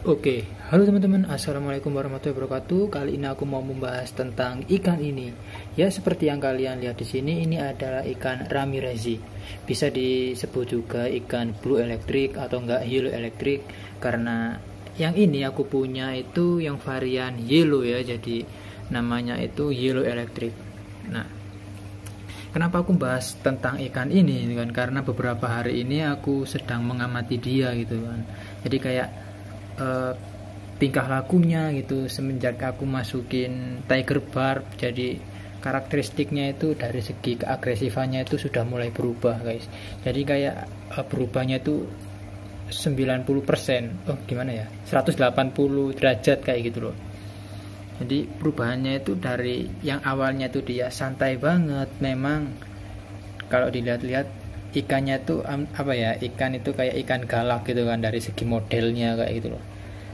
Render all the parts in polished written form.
Oke, halo teman-teman, assalamualaikum warahmatullahi wabarakatuh. Kali ini aku mau membahas tentang ikan ini. Ya, seperti yang kalian lihat di sini, ini adalah ikan ramirezi. Bisa disebut juga ikan blue electric atau enggak yellow electric, karena yang ini aku punya itu yang varian yellow ya, jadi namanya itu yellow electric. Nah, kenapa aku bahas tentang ikan ini kan? Karena beberapa hari ini aku sedang mengamati dia gitu kan. Jadi kayak tingkah lakunya gitu semenjak aku masukin tiger barb, jadi karakteristiknya itu dari segi keagresifannya itu sudah mulai berubah guys. Jadi kayak berubahnya itu 90%, gimana ya, 180 derajat kayak gitu loh. Jadi perubahannya itu dari yang awalnya itu dia santai banget, memang kalau dilihat-lihat ikannya tuh apa ya, ikan itu kayak ikan galak gitu kan dari segi modelnya kayak gitu loh.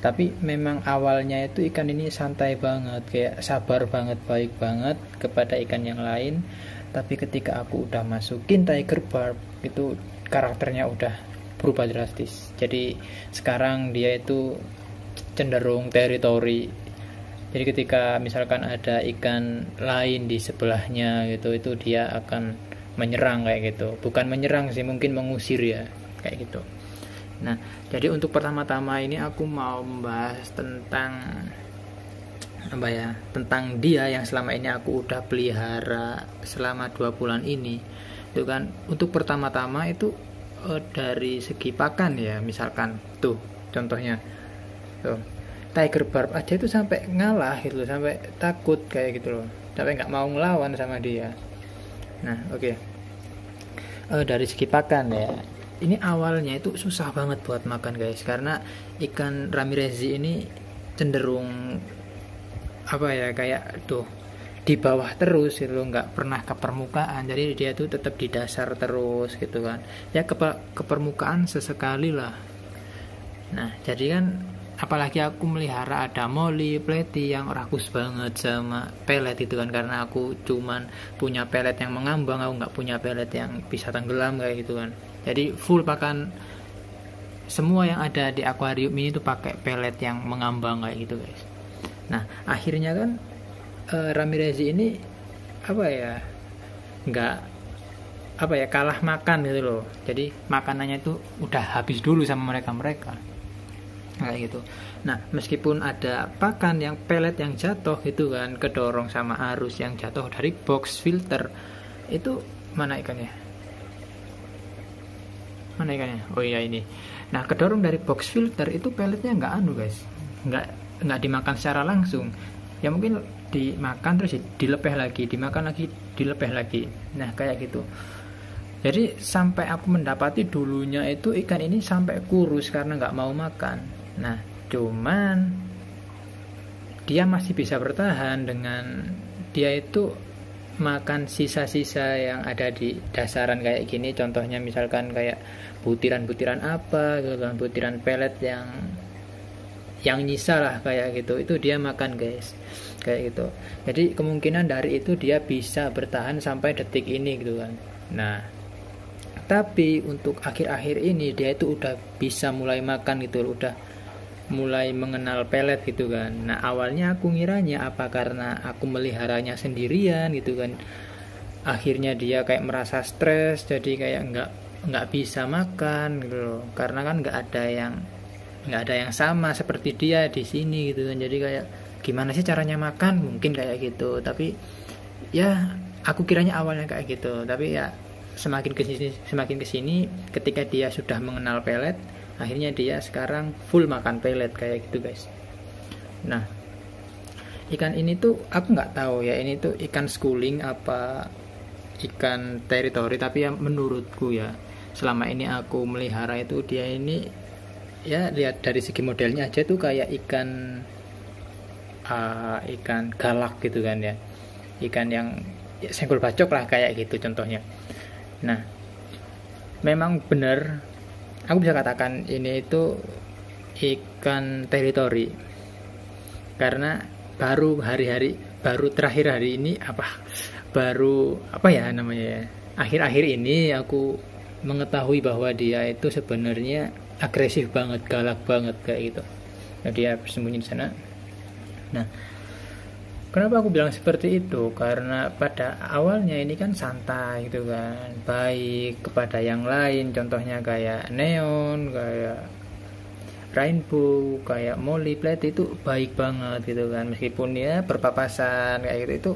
Tapi memang awalnya itu ikan ini santai banget, kayak sabar banget, baik banget kepada ikan yang lain. Tapi ketika aku udah masukin tiger barb itu karakternya udah berubah drastis. Jadi sekarang dia itu cenderung teritori. Jadi ketika misalkan ada ikan lain di sebelahnya gitu, itu dia akan menyerang kayak gitu. Bukan menyerang sih, mungkin mengusir ya kayak gitu. Nah, jadi untuk pertama-tama ini aku mau membahas tentang apa ya, tentang dia yang selama ini aku udah pelihara selama 2 bulan ini. Itu kan untuk pertama-tama itu dari segi pakan ya, misalkan tuh contohnya tuh tiger barb aja itu sampai ngalah gitu loh, sampai takut kayak gitu loh, sampai nggak mau ngelawan sama dia. Nah, oke. Dari segi pakan ya, ini awalnya itu susah banget buat makan guys, karena ikan ramirezi ini cenderung apa ya, kayak tuh di bawah terus gitu loh, nggak pernah ke permukaan. Jadi dia tuh tetap di dasar terus gitu kan. Ya ke permukaan sesekali lah. Nah, jadi kan apalagi aku melihara ada moli, pleti yang rakus banget sama pelet itu kan, karena aku cuman punya pelet yang mengambang, aku nggak punya pelet yang bisa tenggelam kayak gitu kan. Jadi full pakan semua yang ada di akuarium ini tuh pakai pelet yang mengambang kayak gitu guys. Nah, akhirnya kan ramirezi ini apa ya, nggak apa ya, kalah makan gitu loh. Jadi makanannya itu udah habis dulu sama mereka kayak gitu. Nah, meskipun ada pakan yang pelet yang jatuh gitu kan, kedorong sama arus yang jatuh dari box filter, itu mana ikannya? Oh iya ini. Nah, kedorong dari box filter itu peletnya nggak guys, nggak dimakan secara langsung. Ya mungkin dimakan terus dilepeh lagi, dimakan lagi, dilepeh lagi. Nah, kayak gitu. Jadi sampai aku mendapati dulunya itu ikan ini sampai kurus karena nggak mau makan. Nah, cuman dia masih bisa bertahan dengan dia itu makan sisa-sisa yang ada di dasaran kayak gini. Contohnya misalkan kayak butiran-butiran apa gitu kan, butiran pelet yang nyisa lah kayak gitu, itu dia makan guys kayak gitu. Jadi kemungkinan dari itu dia bisa bertahan sampai detik ini gitu kan. Nah, tapi untuk akhir-akhir ini dia itu udah bisa mulai makan gitu, udah mulai mengenal pelet gitu kan. Nah, awalnya aku ngiranya apa karena aku meliharanya sendirian gitu kan, akhirnya dia kayak merasa stres, jadi kayak nggak bisa makan gitu loh, karena kan nggak ada yang sama seperti dia di sini gitu kan. Jadi kayak gimana sih caranya makan, mungkin kayak gitu. Tapi ya aku kiranya awalnya kayak gitu, tapi ya semakin kesini ketika dia sudah mengenal pelet, akhirnya dia sekarang full makan pelet kayak gitu guys. Nah, ikan ini tuh aku nggak tahu ya, ini tuh ikan schooling apa ikan teritori, tapi ya menurutku ya selama ini aku melihara itu dia ini ya, lihat dari segi modelnya aja tuh kayak ikan galak gitu kan ya, ikan yang ya, senggol bacok lah kayak gitu contohnya. Nah, memang benar aku bisa katakan ini itu ikan teritori, karena baru terakhir hari ini akhir-akhir ini aku mengetahui bahwa dia itu sebenarnya agresif banget, galak banget kayak gitu. Nah, dia bersembunyi di sana. Nah, kenapa aku bilang seperti itu? Karena pada awalnya ini kan santai gitu kan, baik kepada yang lain, contohnya kayak Neon, kayak Rainbow, kayak Molly Plate itu baik banget gitu kan, meskipun ya berpapasan kayak gitu itu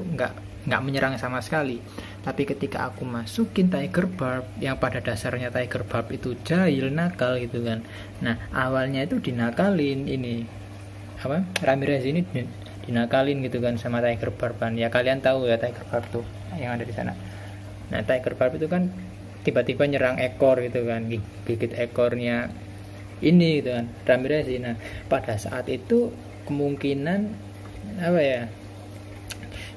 nggak menyerang sama sekali. Tapi ketika aku masukin Tiger Barb, yang pada dasarnya Tiger Barb itu jahil, nakal gitu kan. Nah, awalnya itu dinakalin ini apa? Ramirez ini dinakalin gitu kan sama Tiger Barb kan. Ya kalian tahu ya Tiger Barb tuh yang ada di sana. Nah, Tiger Barb itu kan tiba-tiba nyerang ekor gitu kan, gigit ekornya ini gitu kan Ramirez. Nah, pada saat itu kemungkinan apa ya,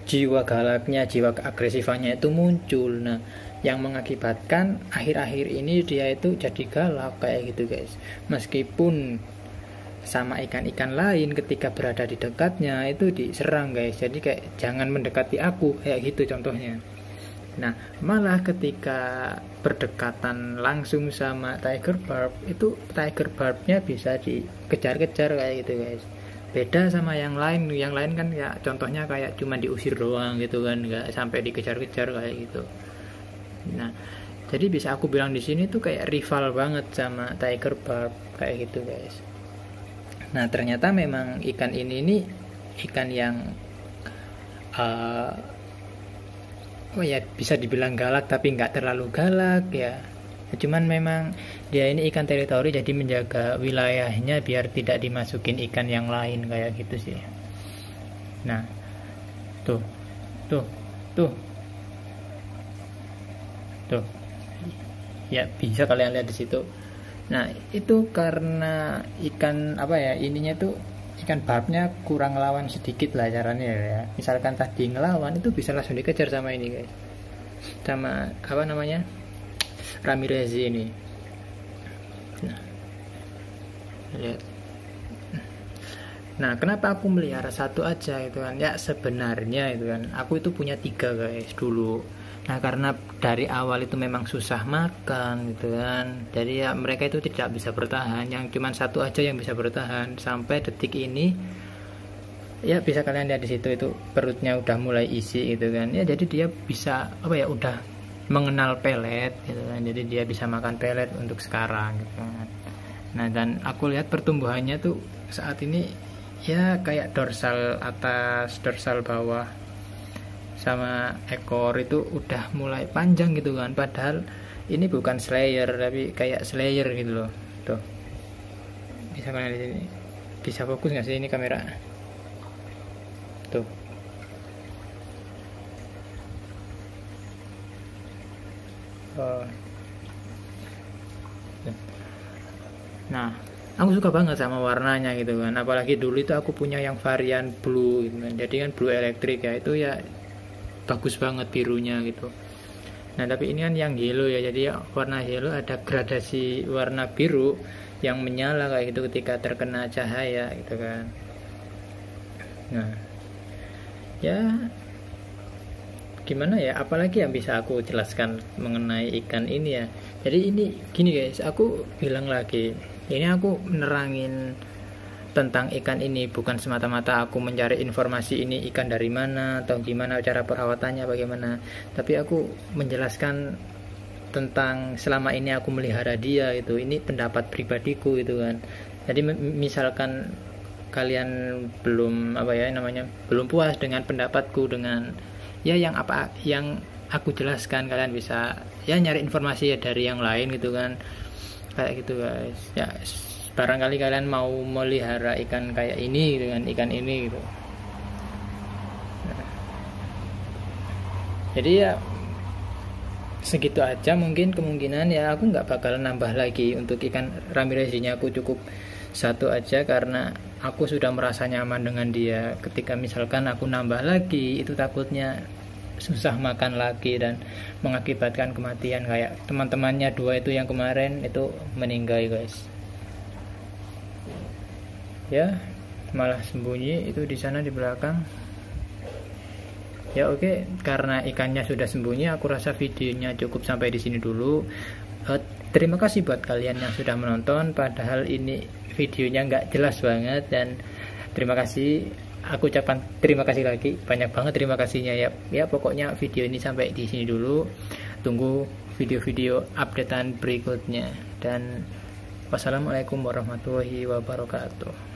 jiwa galaknya, jiwa keagresifannya itu muncul. Nah, yang mengakibatkan akhir-akhir ini dia itu jadi galak kayak gitu guys. Meskipun sama ikan-ikan lain ketika berada di dekatnya itu diserang guys, jadi kayak jangan mendekati aku kayak gitu contohnya. Nah, malah ketika berdekatan langsung sama Tiger Barb itu Tiger Barbnya bisa dikejar-kejar kayak gitu guys. Beda sama yang lain kan ya contohnya kayak cuma diusir doang gitu kan, nggak sampai dikejar-kejar kayak gitu. Nah, jadi bisa aku bilang di sini tuh kayak rival banget sama Tiger Barb kayak gitu guys. Nah, ternyata memang ikan ini ikan yang ya bisa dibilang galak tapi nggak terlalu galak ya. Cuman memang dia ini ikan teritori, jadi menjaga wilayahnya biar tidak dimasukin ikan yang lain kayak gitu sih. Nah, tuh ya bisa kalian lihat di situ. Nah, itu karena ikan apa ya, ininya tuh ikan barbnya kurang lawan sedikit lah caranya ya. Misalkan tadi ngelawan itu bisa langsung dikejar sama ini guys, sama apa namanya, Ramirez ini. Nah, lihat. Nah, kenapa aku melihara satu aja itu kan? Ya sebenarnya itu kan aku itu punya 3 guys dulu. Nah, karena dari awal itu memang susah makan gitu kan, jadi ya mereka itu tidak bisa bertahan, yang cuman satu aja yang bisa bertahan sampai detik ini. Ya bisa kalian lihat di situ, itu perutnya udah mulai isi gitu kan ya, jadi dia bisa apa ya, udah mengenal pelet gitu kan, jadi dia bisa makan pelet untuk sekarang gitu kan. Nah, dan aku lihat pertumbuhannya tuh saat ini ya kayak dorsal atas, dorsal bawah sama ekor itu udah mulai panjang gitu kan, padahal ini bukan slayer tapi kayak slayer gitu loh. Tuh bisa kalian di sini, bisa fokus nggak sih ini kamera tuh? Nah, aku suka banget sama warnanya gitu kan, apalagi dulu itu aku punya yang varian blue gitu kan, jadi kan blue elektrik ya, itu ya bagus banget birunya gitu. Nah, tapi ini kan yang yellow ya, jadi warna yellow ada gradasi warna biru yang menyala kayak gitu ketika terkena cahaya gitu kan. Nah, ya gimana ya, apalagi yang bisa aku jelaskan mengenai ikan ini ya. Jadi ini gini guys, aku bilang lagi, ini aku menerangin tentang ikan ini bukan semata-mata aku mencari informasi ini ikan dari mana atau gimana cara perawatannya bagaimana, tapi aku menjelaskan tentang selama ini aku melihara dia itu, ini pendapat pribadiku itu kan. Jadi misalkan kalian belum apa ya namanya, belum puas dengan pendapatku, dengan ya yang apa yang aku jelaskan, kalian bisa ya nyari informasi ya dari yang lain gitu kan, kayak gitu guys ya. Barangkali kalian mau melihara ikan kayak ini dengan ikan ini gitu. Nah, jadi ya segitu aja mungkin, kemungkinan ya aku nggak bakal nambah lagi untuk ikan Ramirez ini. Aku cukup satu aja karena aku sudah merasa nyaman dengan dia. Ketika misalkan aku nambah lagi itu takutnya susah makan lagi dan mengakibatkan kematian kayak teman-temannya 2 itu yang kemarin itu meninggal guys. Ya malah sembunyi itu di sana di belakang ya. Oke, karena ikannya sudah sembunyi, aku rasa videonya cukup sampai di sini dulu. terima kasih buat kalian yang sudah menonton, padahal ini videonya nggak jelas banget. Dan terima kasih, aku ucapkan terima kasih lagi, banyak banget terima kasihnya ya. Ya pokoknya video ini sampai di sini dulu, tunggu video-video updatean berikutnya, dan wassalamualaikum warahmatullahi wabarakatuh.